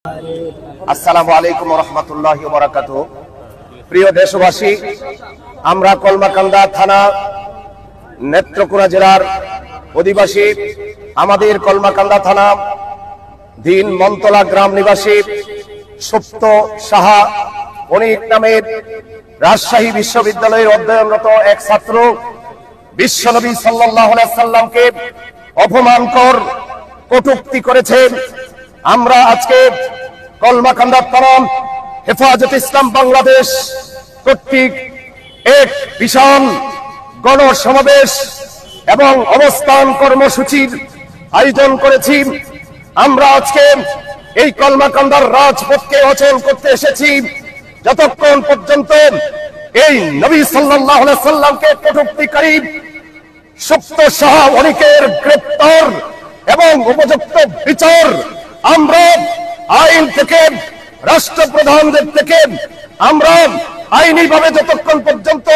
আসসালামু আলাইকুম ওয়া রাহমাতুল্লাহি ওয়া বারাকাতুহু। প্রিয় দেশবাসী, আমরা কলমাকান্দা থানা নেত্রকোনা জেলার অধিবাসী, আমাদের কলমাকান্দা থানা দিন মন্তলা গ্রাম নিবাসী সুপ্ত সাহা অনিক নামের রাজশাহী বিশ্ববিদ্যালয়ের অধ্যয়নরত এক ছাত্র বিশ্বনবী সাল্লাল্লাহু আলাইহি সাল্লামকে অপমানকর কটূক্তি করেছেন। আমরা আজকে কলমাকান্দা থানা হেফাজতে ইসলাম বাংলাদেশ কর্তৃক এক বিশাল গণসমাবেশ এবং অবস্থান কর্মসূচির আয়োজন করেছি। আমরা আজকে এই কলমাকান্দার রাজপথকে অচল করতে এসেছি যতক্ষণ পর্যন্ত এই নবী সাল্লাল্লাহু আলাইহি সাল্লামকে কটূক্তিকারী সুপ্ত সাহা অনিকের গ্রেফতার এবং উপযুক্ত বিচার আমরা আইন থেকে রাষ্ট্রপ্রধানদের থেকে আমরা আইনিভাবে যতক্ষণ পর্যন্ত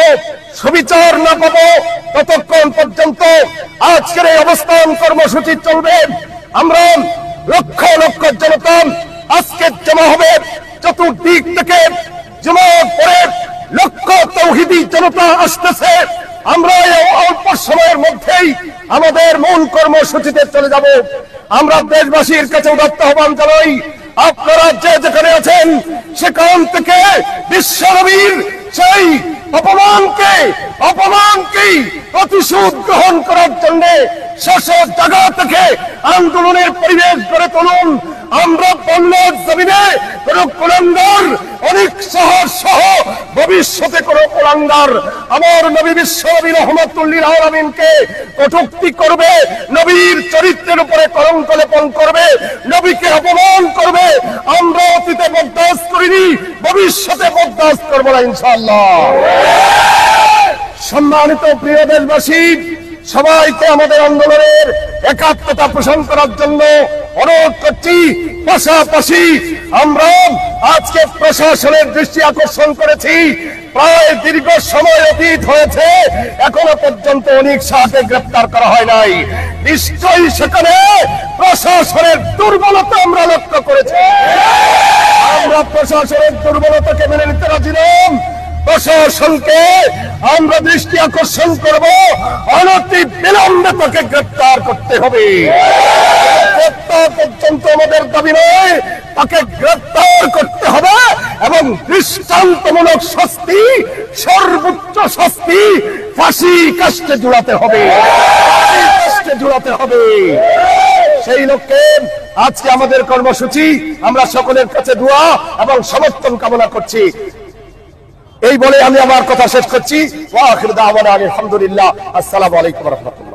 সুবিচার না পাবো ততক্ষণ পর্যন্ত আজকের এই অবস্থান কর্মসূচি চলবে। আমরা লক্ষ লক্ষ জনতা আজকে জমা হবে, চতুর্দিক থেকে জমায়েত করে লক্ষ তৌহিদি জনতা আসতেছে। আমরা এই অল্প সময়ের মধ্যেই আমাদের মূল কর্মসূচিতে চলে যাব। আমরা দেশবাসীর কাছে উদাত্ত আহ্বান জানাই, আপনারা যে যেখানে আছেন সেখান থেকে বিশ্বনবীর সেই অপমানকে প্রতিশোধ গ্রহণ করার জন্য শেষ জায়গা থেকে আন্দোলনের পরিবেশ গড়ে তুলুন। আমরা বাংলার জমিনে কোন কুলাঙ্গার অনেক শহর সহ ভবিষ্যতে কোন কুলাঙ্গার আমার নবী বিশ্বনবী রহমাতুল্লিল আলামিনকে কটূক্তি করবে, নবীর চরিত্রের উপরে কলঙ্ক লেপন করবে, নবীকে অপমান করবে, আমরা অতীতে বরদাস্ত করিনি, ভবিষ্যতে বরদাস্ত করবো না ইনশাআল্লাহ। সম্মানিত প্রিয় দেশবাসী, সবাইকে আমাদের আন্দোলনের একাত্মতা পোষণ করার জন্য অনুরোধ করছি। পাশাপাশি আমরা আজকে প্রশাসনের দৃষ্টি আকর্ষণ করেছি, প্রায় দীর্ঘ সময় অতীত হয়েছে, এখনো পর্যন্ত অনেক সাহাকে গ্রেফতার করা হয় নাই। নিশ্চয়ই সেখানে প্রশাসনের দুর্বলতা আমরা লক্ষ্য করেছি। আমরা প্রশাসনের দুর্বলতাকে মেনে নিতে রাজি নই। প্রশাসনকে আমরা দৃষ্টি আকর্ষণ করব, অনতি বিলম্বে তাকে গ্রেফতার করতে হবে। গ্রেফতার পর্যন্ত আমাদের দাবি নয়, তাকে গ্রেফতার করতে হবে এবং দৃষ্টান্তমূলক শাস্তি, সর্বোচ্চ শাস্তি ফাঁসি কাস্টে জুড়াতে হবে, সেই লক্ষ্যে আজকে আমাদের কর্মসূচি। আমরা সকলের কাছে দোয়া এবং সমর্থন কামনা করছি। এই বলে আমি আমার কথা শেষ করছি। ওয়া আখিরু দাওয়ানা আলহামদুলিল্লাহ। আসসালামু আলাইকুম ওয়া রাহমাতুল্লাহ।